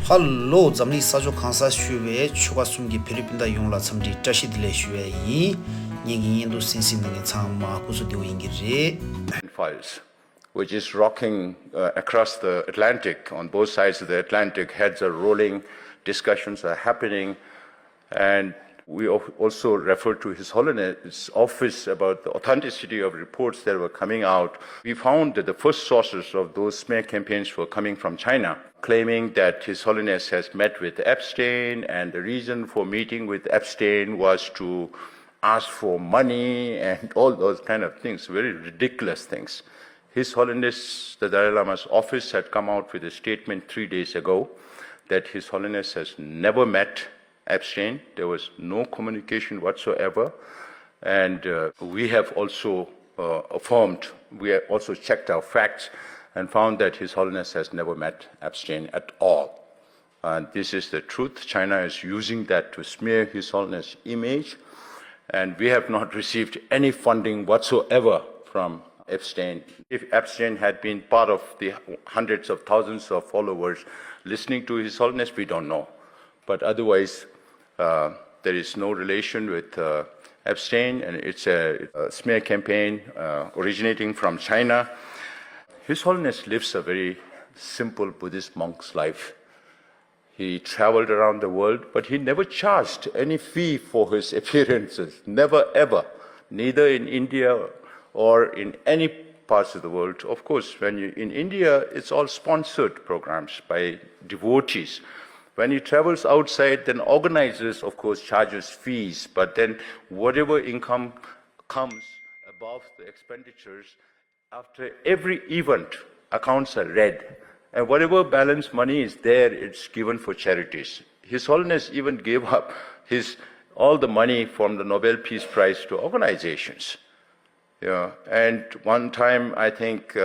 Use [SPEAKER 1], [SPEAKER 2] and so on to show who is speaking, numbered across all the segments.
[SPEAKER 1] Hello, zamni sajo khansa shuwe chuka sumgi Philippines yongla chamdi tashi dile shuwe yi nyingi yendo sinsin nange changma kusu diwa ingiri
[SPEAKER 2] files, which is rocking across the Atlantic. On both sides of the Atlantic, heads are rolling, discussions are happening, and we also refer to His Holiness' office about the authenticity of reports that were coming out. We found that the first sources of those smear campaigns were coming from China, claiming that His Holiness has met with Epstein, and the reason for meeting with Epstein was to ask for money and all those kind of things, very ridiculous things. His Holiness, the Dalai Lama's office had come out with a statement 3 days ago that His Holiness has never met Epstein. There was no communication whatsoever. And we have also affirmed, we have also checked our facts and found that His Holiness has never met Epstein at all. And this is the truth. China is using that to smear His Holiness' image. And we have not received any funding whatsoever from Epstein. If Epstein had been part of the hundreds of thousands of followers listening to His Holiness, we don't know. But otherwise, there is no relation with Epstein, and it's a smear campaign originating from China. His Holiness lives a very simple Buddhist monk's life. He traveled around the world, but he never charged any fee for his appearances, never ever, neither in India or in any parts of the world. Of course, when you in India, it's all sponsored programs by devotees. When he travels outside, then organizers, of course, charges fees, but then whatever income comes above the expenditures, after every event, accounts are read. And whatever balance money is there, it's given for charities. His Holiness even gave up all the money from the Nobel Peace Prize to organizations. Yeah. And one time, I think,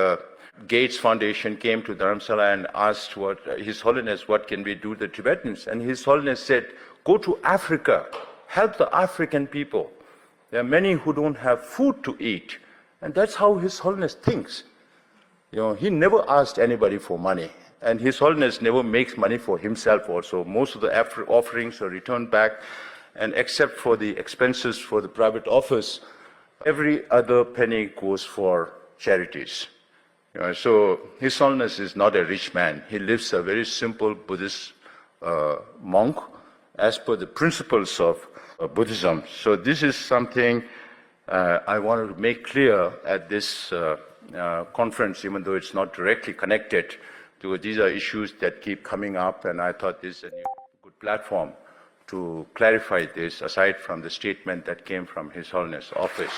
[SPEAKER 2] Gates Foundation came to Dharamsala and asked His Holiness, what can we do to the Tibetans? And His Holiness said, go to Africa, help the African people. There are many who don't have food to eat. And that's how His Holiness thinks. He never asked anybody for money. And His Holiness never makes money for himself also. Most of the offerings are returned back. And except for the expenses for the private office, every other penny goes for charities. So His Holiness is not a rich man. He lives a very simple Buddhist monk as per the principles of Buddhism. So this is something I wanted to make clear at this conference, even though it's not directly connected to these are issues that keep coming up, and I thought this is a good platform to clarify this, aside from the statement that came from His Holiness' office.